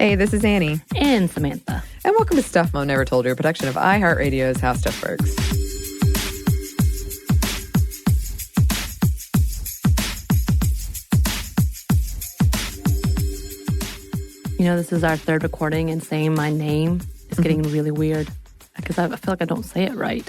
Hey, this is Anney. And Samantha. And welcome to Stuff Mom Never Told You, a production of iHeartRadio's How Stuff Works. You know, this is our third recording, and saying my name is getting really weird because I feel like I don't say it right.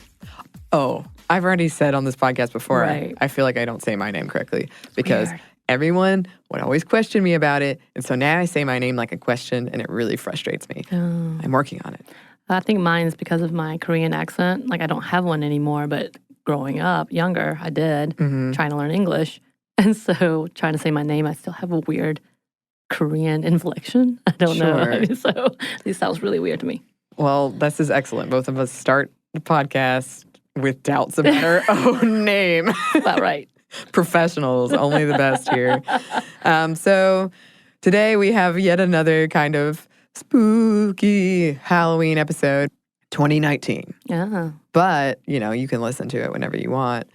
Oh, I've already said on this podcast before, Right. I feel like I don't say my name correctly because Weird. everyone would always question me about it. And so now I say my name like a question, and it really frustrates me. Oh. I'm working on it. I think mine's because of my Korean accent. Like, I don't have one anymore, but growing up, younger, I did, trying to learn English. And so trying to say my name, I still have a weird Korean inflection. I don't know. So this sounds really weird to me. Well, this is excellent. Both of us start the podcast with doubts about our own name. About right. Professionals, only the best here. So today we have yet another kind of spooky Halloween episode, 2019. Yeah. But, you know, you can listen to it whenever you want.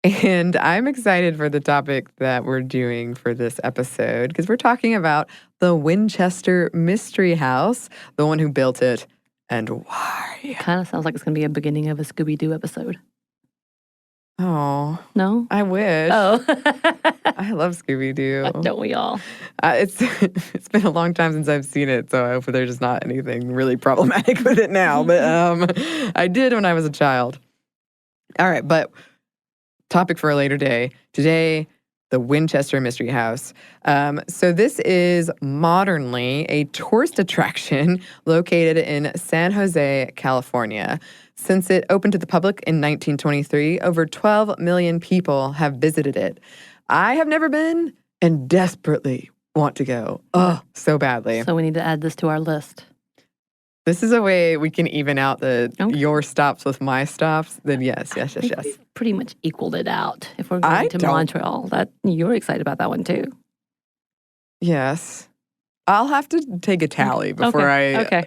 And I'm excited for the topic that we're doing for this episode because we're talking about the Winchester Mystery House, the one who built it, and why. Kind of sounds like it's going to be a beginning of a Scooby-Doo episode. Oh. No? I wish. Oh. I love Scooby-Doo. Don't we all? It's been a long time since I've seen it, so I hope there's just not anything really problematic with it now. But I did when I was a child. All right, but topic for a later day. Today, the Winchester Mystery House. So this is modernly a tourist attraction located in San Jose, California. Since it opened to the public in 1923, over 12 million people have visited it. I have never been and desperately want to go. Oh, so badly. So we need to add this to our list. This is a way we can even out your stops with my stops. Then yes. We've pretty much equaled it out if we're going to Montreal. You're excited about that one too. Yes. I'll have to take a tally before I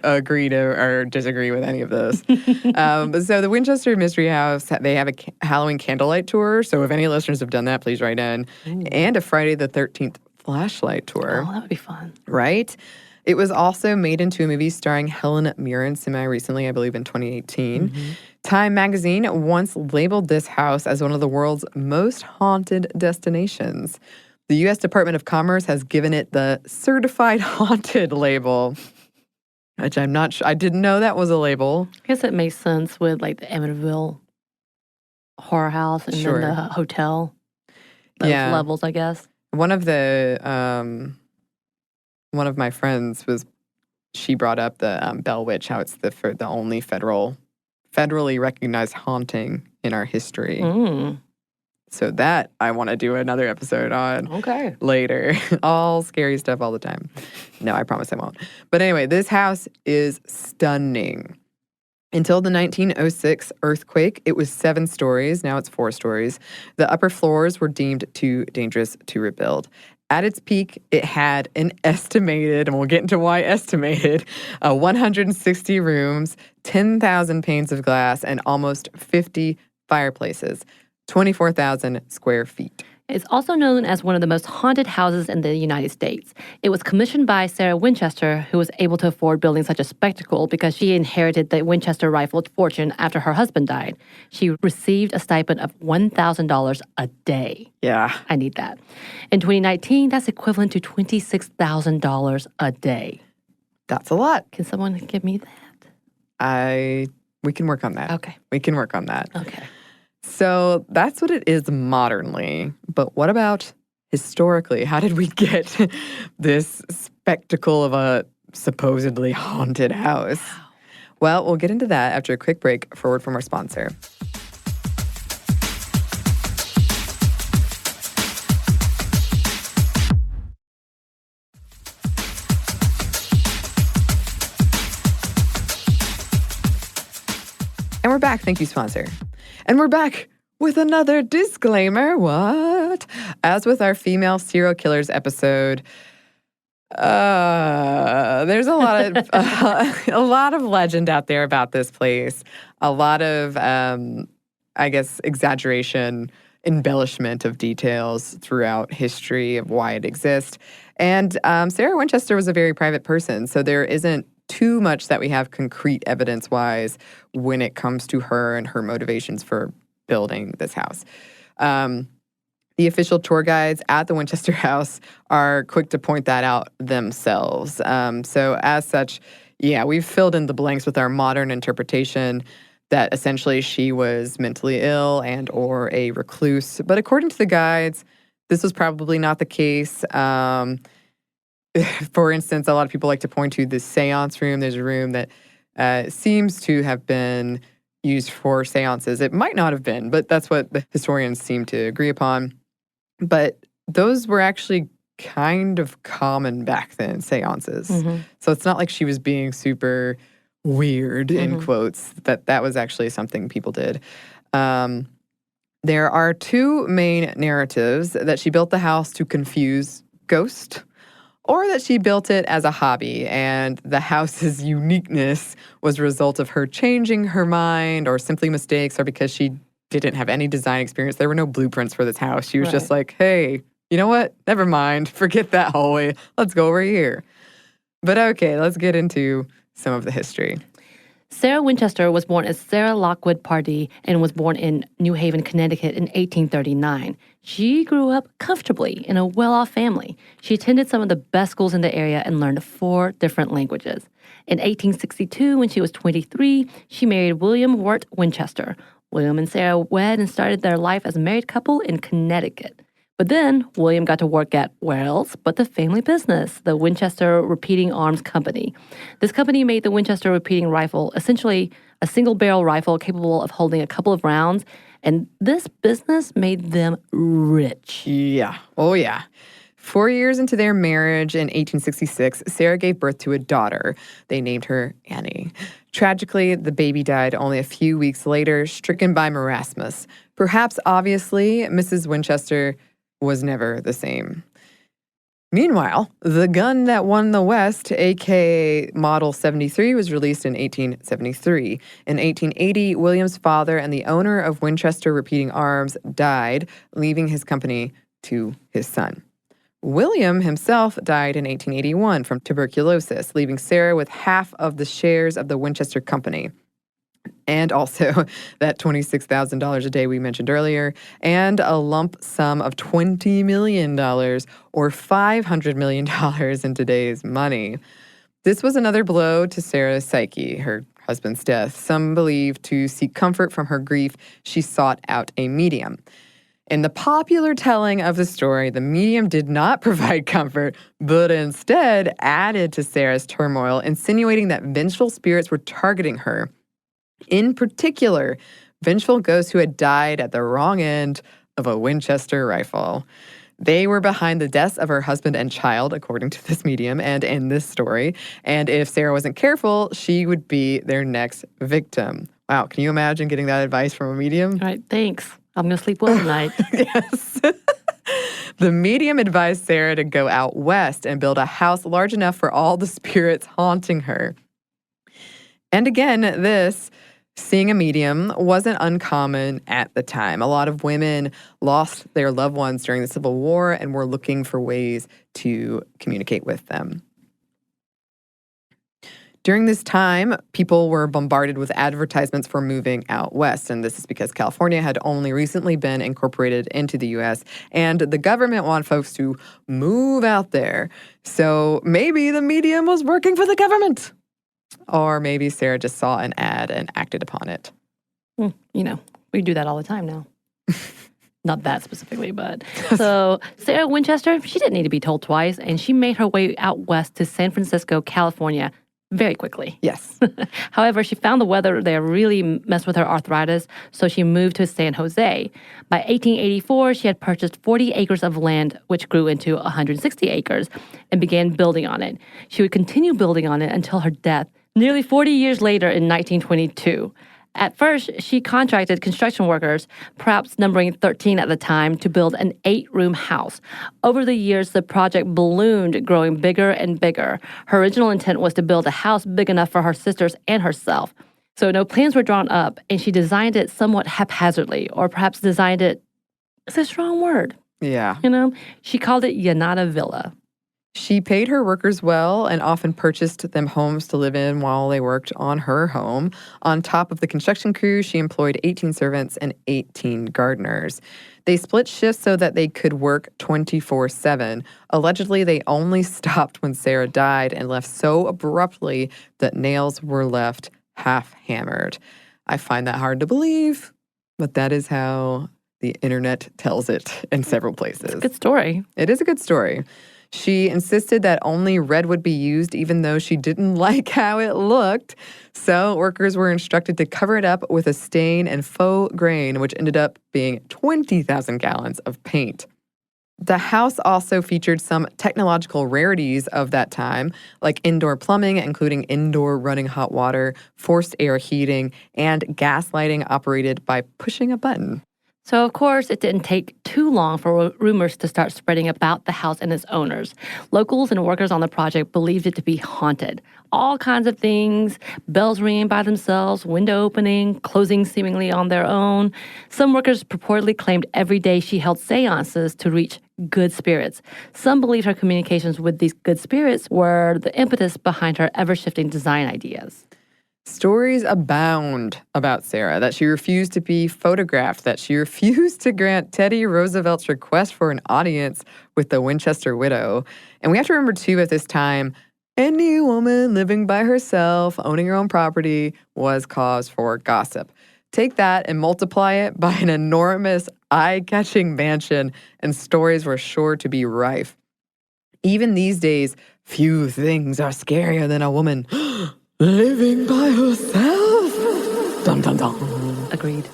agree to or disagree with any of this. So the Winchester Mystery House, they have a Halloween candlelight tour. So if any listeners have done that, please write in. Ooh. And a Friday the 13th flashlight tour. Oh, that would be fun. Right? It was also made into a movie starring Helen Mirren semi-recently, I believe in 2018. Mm-hmm. Time magazine once labeled this house as one of the world's most haunted destinations. The U.S. Department of Commerce has given it the Certified Haunted label, which I'm not sure. I didn't know that was a label. I guess it makes sense with like the Amityville horror house and then the hotel. Those levels, I guess. One of my friends she brought up the Bell Witch, how it's the only federally recognized haunting in our history. Mm. So that I want to do another episode on later. All scary stuff all the time. No, I promise I won't. But anyway, this house is stunning. Until the 1906 earthquake, it was 7 stories. Now it's 4 stories. The upper floors were deemed too dangerous to rebuild. At its peak, it had an estimated, and we'll get into why estimated, 160 rooms, 10,000 panes of glass, and almost 50 fireplaces, 24,000 square feet. It's also known as one of the most haunted houses in the United States. It was commissioned by Sarah Winchester, who was able to afford building such a spectacle because she inherited the Winchester rifle fortune after her husband died. She received a stipend of $1,000 a day. Yeah. I need that. In 2019, that's equivalent to $26,000 a day. That's a lot. Can someone give me that? We can work on that. Okay. We can work on that. Okay. So that's what it is modernly. But what about historically? How did we get this spectacle of a supposedly haunted house? Wow. Well, we'll get into that after a quick break for a word from our sponsor. And we're back. Thank you, sponsor. And we're back with another disclaimer. What? As with our female serial killers episode, there's a lot of legend out there about this place. A lot of, I guess, exaggeration embellishment of details throughout history of why it exists. And Sarah Winchester was a very private person, so there isn't too much that we have concrete evidence-wise when it comes to her and her motivations for building this house. The official tour guides at the Winchester House are quick to point that out themselves. So as such, yeah, we've filled in the blanks with our modern interpretation that essentially she was mentally ill and or a recluse. But according to the guides, this was probably not the case. For instance, a lot of people like to point to the seance room. There's a room that seems to have been used for seances. It might not have been, but that's what the historians seem to agree upon. But those were actually kind of common back then, seances. So it's not like she was being super weird, in quotes, that was actually something people did. There are two main narratives: that she built the house to confuse ghosts, or that she built it as a hobby, and the house's uniqueness was a result of her changing her mind, or simply mistakes, or because she didn't have any design experience. There were no blueprints for this house. She was just like, hey, you know what? Never mind. Forget that hallway. Let's go over here. But okay, let's get into some of the history. Sarah Winchester was born as Sarah Lockwood Pardee and was born in New Haven, Connecticut in 1839. She grew up comfortably in a well-off family. She attended some of the best schools in the area and learned 4 different languages. In 1862, when she was 23, she married William Wirt Winchester. William and Sarah wed and started their life as a married couple in Connecticut. But then William got to work at, where else but the family business, the Winchester Repeating Arms Company. This company made the Winchester repeating rifle, essentially a single-barrel rifle capable of holding a couple of rounds, and this business made them rich. Yeah. Oh, yeah. 4 years into their marriage in 1866, Sarah gave birth to a daughter. They named her Anney. Tragically, the baby died only a few weeks later, stricken by marasmus. Perhaps obviously, Mrs. Winchester was never the same. Meanwhile, the gun that won the West, aka Model 73, was released in 1873. In 1880, William's father and the owner of Winchester Repeating Arms died, leaving his company to his son. William himself died in 1881 from tuberculosis, leaving Sarah with half of the shares of the Winchester Company. And also that $26,000 a day we mentioned earlier, and a lump sum of $20 million, or $500 million in today's money. This was another blow to Sarah's psyche, her husband's death. Some believe to seek comfort from her grief, she sought out a medium. In the popular telling of the story, the medium did not provide comfort, but instead added to Sarah's turmoil, insinuating that vengeful spirits were targeting her. In particular, vengeful ghosts who had died at the wrong end of a Winchester rifle. They were behind the deaths of her husband and child, according to this medium and in this story. And if Sarah wasn't careful, she would be their next victim. Wow, can you imagine getting that advice from a medium? All right, thanks. I'm going to sleep well tonight. Yes. The medium advised Sarah to go out west and build a house large enough for all the spirits haunting her. And again, seeing a medium wasn't uncommon at the time. A lot of women lost their loved ones during the Civil War and were looking for ways to communicate with them. During this time, people were bombarded with advertisements for moving out west, and this is because California had only recently been incorporated into the U.S., and the government wanted folks to move out there. So maybe the medium was working for the government. Or maybe Sarah just saw an ad and acted upon it. We do that all the time now. Not that specifically, but. So Sarah Winchester, she didn't need to be told twice, and she made her way out west to San Francisco, California, very quickly. Yes. However, she found the weather there really messed with her arthritis, so she moved to San Jose. By 1884, she had purchased 40 acres of land, which grew into 160 acres, and began building on it. She would continue building on it until her death, nearly 40 years later in 1922. At first, she contracted construction workers, perhaps numbering 13 at the time, to build an 8-room house. Over the years, the project ballooned, growing bigger and bigger. Her original intent was to build a house big enough for her sisters and herself. So no plans were drawn up, and she designed it somewhat haphazardly, or perhaps designed it It's a strong word. Yeah. She called it Yanata Villa. She paid her workers well and often purchased them homes to live in while they worked on her home. On top of the construction crew, she employed 18 servants and 18 gardeners. They split shifts so that they could work 24/7. Allegedly, they only stopped when Sarah died and left so abruptly that nails were left half-hammered. I find that hard to believe, but that is how the internet tells it in several places. It's a good story. It is a good story. She insisted that only red would be used, even though she didn't like how it looked. So workers were instructed to cover it up with a stain and faux grain, which ended up being 20,000 gallons of paint. The house also featured some technological rarities of that time, like indoor plumbing, including indoor running hot water, forced air heating, and gas lighting operated by pushing a button. So, of course, it didn't take too long for rumors to start spreading about the house and its owners. Locals and workers on the project believed it to be haunted. All kinds of things, bells ringing by themselves, window opening, closing seemingly on their own. Some workers purportedly claimed every day she held seances to reach good spirits. Some believed her communications with these good spirits were the impetus behind her ever-shifting design ideas. Stories abound about Sarah, that she refused to be photographed, that she refused to grant Teddy Roosevelt's request for an audience with the Winchester widow. And we have to remember, too, at this time, any woman living by herself, owning her own property, was cause for gossip. Take that and multiply it by an enormous, eye-catching mansion, and stories were sure to be rife. Even these days, few things are scarier than a woman living by herself. Dum, dum, dum. Agreed.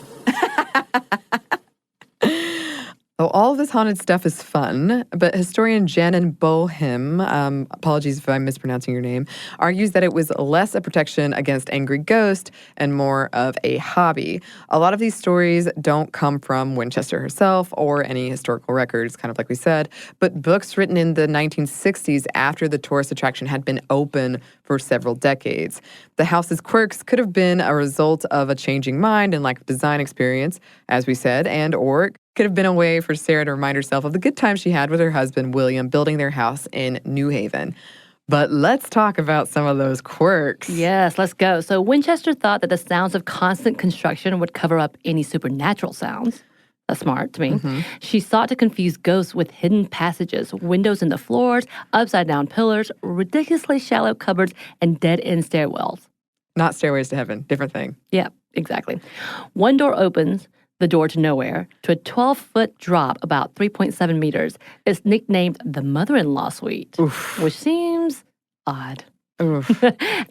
So all of this haunted stuff is fun, but historian Jen Bohem, apologies if I'm mispronouncing your name, argues that it was less a protection against angry ghosts and more of a hobby. A lot of these stories don't come from Winchester herself or any historical records, kind of like we said, but books written in the 1960s after the tourist attraction had been open for several decades. The house's quirks could have been a result of a changing mind and lack of design experience, as we said, and or could have been a way for Sarah to remind herself of the good time she had with her husband, William, building their house in New Haven. But let's talk about some of those quirks. Yes, let's go. So Winchester thought that the sounds of constant construction would cover up any supernatural sounds. That's smart to me. Mm-hmm. She sought to confuse ghosts with hidden passages, windows in the floors, upside-down pillars, ridiculously shallow cupboards, and dead-end stairwells. Not stairways to heaven. Different thing. Yeah, exactly. One door opens, the door to nowhere, to a 12-foot drop about 3.7 meters. It's nicknamed the mother-in-law suite, Oof. Which seems odd.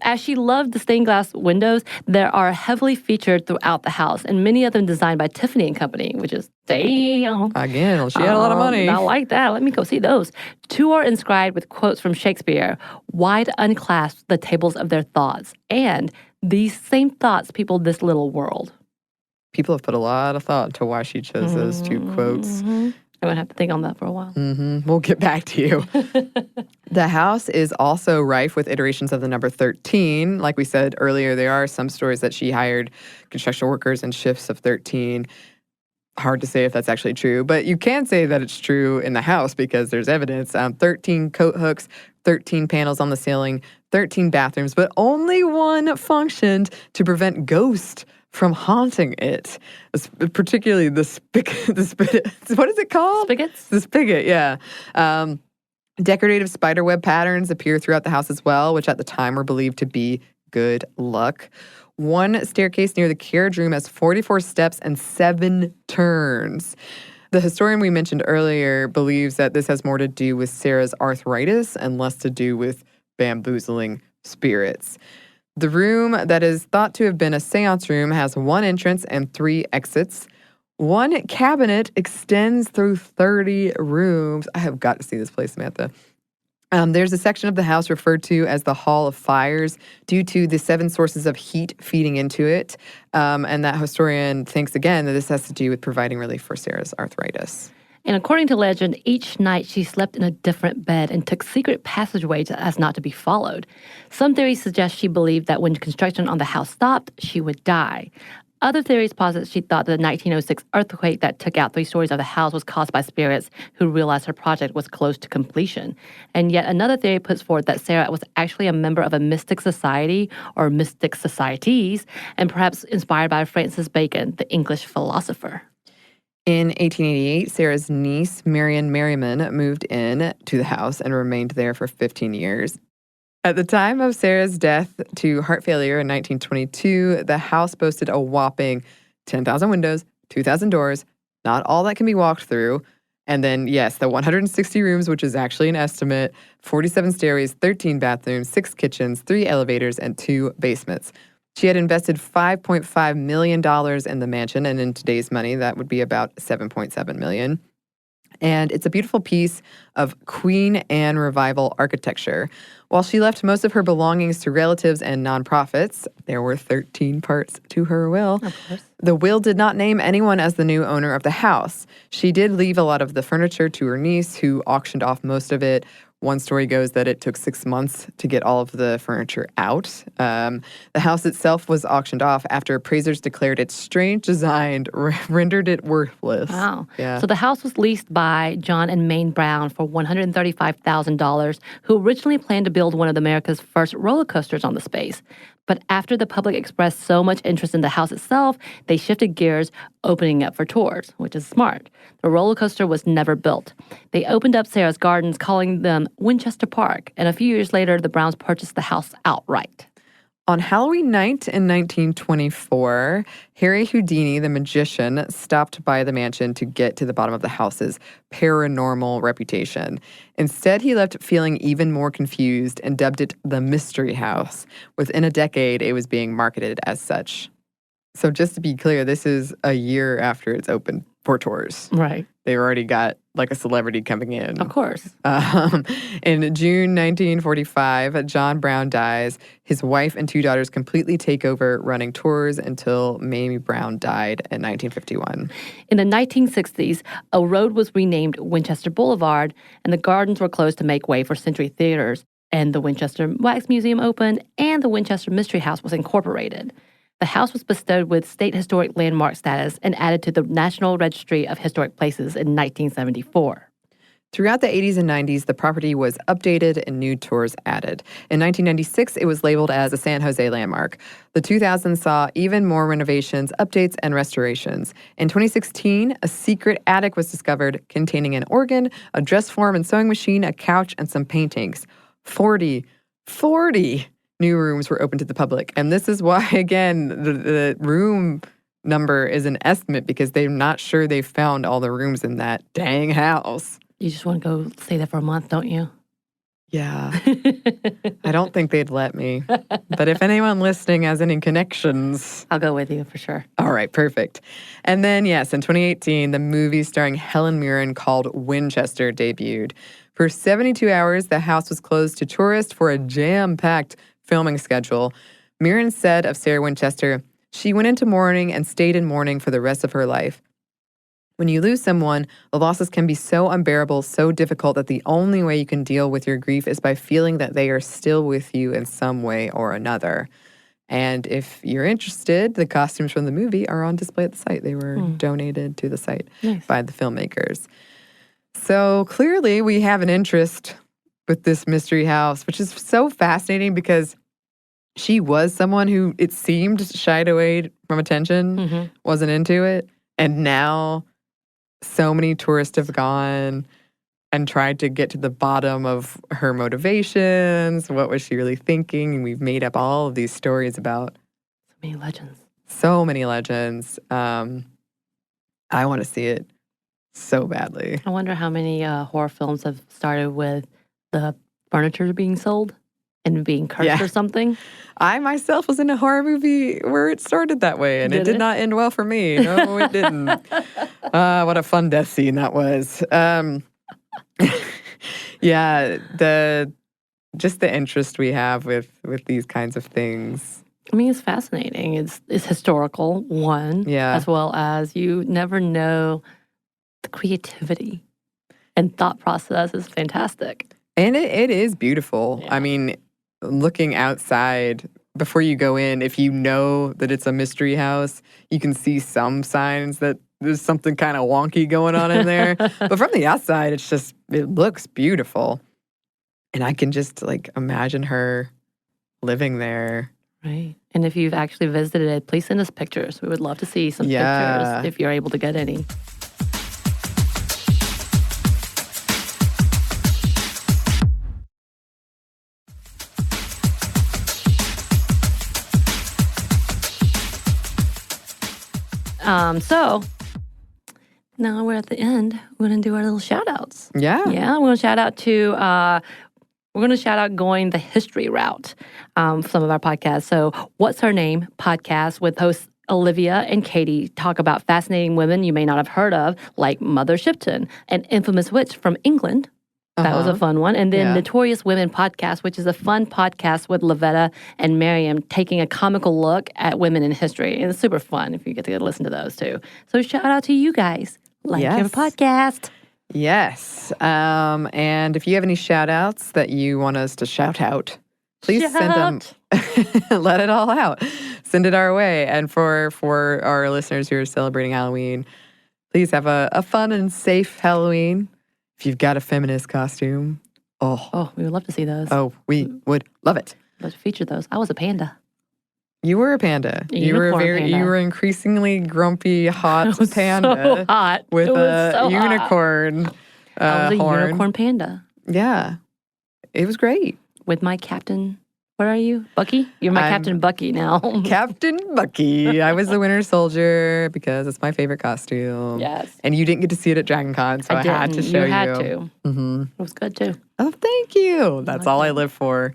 As she loved the stained glass windows, there are heavily featured throughout the house, and many of them designed by Tiffany & Company, which is, damn. Again, she had a lot of money. Not like that. Let me go see those. Two are inscribed with quotes from Shakespeare, wide unclasped the tables of their thoughts, and these same thoughts peopled this little world. People have put a lot of thought into why she chose those two quotes. I'm going to have to think on that for a while. We'll get back to you. The house is also rife with iterations of the number 13. Like we said earlier, there are some stories that she hired construction workers in shifts of 13. Hard to say if that's actually true, but you can say that it's true in the house because there's evidence. 13 coat hooks, 13 panels on the ceiling, 13 bathrooms, but only one functioned to prevent ghosts from haunting it, particularly the spigot. What is it called? Spigots? The spigot, yeah. Decorative spiderweb patterns appear throughout the house as well, which at the time were believed to be good luck. One staircase near the carriage room has 44 steps and 7 turns. The historian we mentioned earlier believes that this has more to do with Sarah's arthritis and less to do with bamboozling spirits. The room that is thought to have been a seance room has 1 entrance and 3 exits. 1 cabinet extends through 30 rooms. I have got to see this place, Samantha. There's a section of the house referred to as the Hall of Fires due to the 7 sources of heat feeding into it. And that historian thinks, again, that this has to do with providing relief for Sarah's arthritis. And according to legend, each night she slept in a different bed and took secret passageways as not to be followed. Some theories suggest she believed that when construction on the house stopped, she would die. Other theories posit she thought the 1906 earthquake that took out 3 stories of the house was caused by spirits who realized her project was close to completion. And yet another theory puts forth that Sarah was actually a member of a mystic society or mystic societies, and perhaps inspired by Francis Bacon, the English philosopher. In 1888, Sarah's niece, Marion Merriman, moved in to the house and remained there for 15 years. At the time of Sarah's death to heart failure in 1922, the house boasted a whopping 10,000 windows, 2,000 doors, not all that can be walked through. And then, yes, the 160 rooms, which is actually an estimate, 47 stairways, 13 bathrooms, 6 kitchens, 3 elevators, and 2 basements. She had invested $5.5 million in the mansion, and in today's money, that would be about $7.7 million. And it's a beautiful piece of Queen Anne Revival architecture. While she left most of her belongings to relatives and nonprofits, there were 13 parts to her will. Of course. The will did not name anyone as the new owner of the house. She did leave a lot of the furniture to her niece, who auctioned off most of it. One story goes that it took 6 months to get all of the furniture out. The house itself was auctioned off after appraisers declared its strange design rendered it worthless. Wow. Yeah. So the house was leased by John and Maine Brown for $135,000, who originally planned to build one of America's first roller coasters on the space. But after the public expressed so much interest in the house itself, they shifted gears, opening up for tours, which is smart. The roller coaster was never built. They opened up Sarah's gardens, calling them Winchester Park, and a few years later, the Browns purchased the house outright. On Halloween night in 1924, Harry Houdini, the magician, stopped by the mansion to get to the bottom of the house's paranormal reputation. Instead, he left feeling even more confused and dubbed it the Mystery House. Within a decade, it was being marketed as such. So just to be clear, this is a year after it's opened for tours. Right. They already got like a celebrity coming in. Of course. In June 1945, John Brown dies. His wife and 2 daughters completely take over running tours until Mamie Brown died in 1951. In the 1960s, a road was renamed Winchester Boulevard, and the gardens were closed to make way for Century Theaters. And the Winchester Wax Museum opened, and the Winchester Mystery House was incorporated. The house was bestowed with state historic landmark status and added to the National Registry of Historic Places in 1974. Throughout the 80s and 90s, the property was updated and new tours added. In 1996, it was labeled as a San Jose landmark. The 2000s saw even more renovations, updates, and restorations. In 2016, a secret attic was discovered containing an organ, a dress form and sewing machine, a couch, and some paintings. 40 new rooms were open to the public. And this is why, again, the room number is an estimate, because they're not sure they've found all the rooms in that dang house. You just want to go stay there for a month, don't you? Yeah. I don't think they'd let me. But if anyone listening has any connections, I'll go with you for sure. All right, perfect. And then, yes, in 2018, the movie starring Helen Mirren called Winchester debuted. For 72 hours, the house was closed to tourists for a jam-packed filming schedule. Mirren said of Sarah Winchester, "She went into mourning and stayed in mourning for the rest of her life. When you lose someone, the losses can be so unbearable, so difficult that the only way you can deal with your grief is by feeling that they are still with you in some way or another." And if you're interested, the costumes from the movie are on display at the site. They were donated to the site by the filmmakers. So clearly we have an interest with this mystery house, which is so fascinating because she was someone who, it seemed, shied away from attention, wasn't into it. And now so many tourists have gone and tried to get to the bottom of her motivations. What was she really thinking? And we've made up all of these stories about so many legends. So many legends. I want to see it so badly. I wonder how many horror films have started with the furniture being sold and being cursed or something. I myself was in a horror movie where it started that way, and it did not end well for me. No, it didn't. What a fun death scene that was. Yeah, just the interest we have with these kinds of things. I mean, it's fascinating. It's historical, one, as well as you never know the creativity and thought process is fantastic. And it is beautiful. Yeah. I mean, looking outside before you go in, if you know that it's a mystery house, you can see some signs that there's something kind of wonky going on in there. But from the outside, it looks beautiful. And I can just like imagine her living there. Right. And if you've actually visited it, please send us pictures. We would love to see some pictures if you're able to get any. So now we're at the end. We're going to do our little shout outs. Yeah. Yeah. We're going to shout out to, going the history route for some of our podcasts. So What's Her Name podcast with hosts Olivia and Katie talk about fascinating women you may not have heard of, like Mother Shipton, an infamous witch from England. That was a fun one. And then Notorious Women podcast, which is a fun podcast with Lavetta and Miriam taking a comical look at women in history. And it's super fun if you get to listen to those too. So shout out to you guys. Like your podcast. Yes. And if you have any shout outs that you want us to shout out, please send them. Let it all out. Send it our way. And for our listeners who are celebrating Halloween, please have a fun and safe Halloween. If you've got a feminist costume, we would love to see those. Oh, we would love it. Let's feature those. I was a panda. You were a panda. You were increasingly grumpy, hot panda. So hot. With a unicorn I was a horn. Unicorn panda. Yeah. It was great. With my captain. What are you? Bucky? You're my Captain Bucky now. Captain Bucky. I was the Winter Soldier because it's my favorite costume. Yes. And you didn't get to see it at Dragon Con, so I had to show you. You had to. Mm-hmm. It was good too. Oh, thank you. That's all I live for.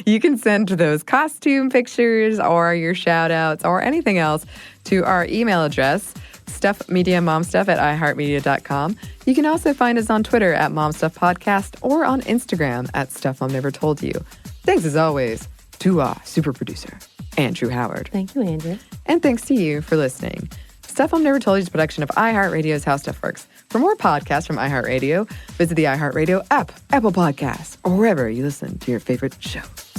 You can send those costume pictures or your shout outs or anything else to our email address, stuffmediamomstuff@iheartmedia.com. You can also find us on Twitter at momstuffpodcast or on Instagram at stuffmomnevertoldyou. Thanks as always to our super producer, Andrew Howard. Thank you, Andrew. And thanks to you for listening. Stuff Mom Never Told You is a production of iHeartRadio's How Stuff Works. For more podcasts from iHeartRadio, visit the iHeartRadio app, Apple Podcasts, or wherever you listen to your favorite shows.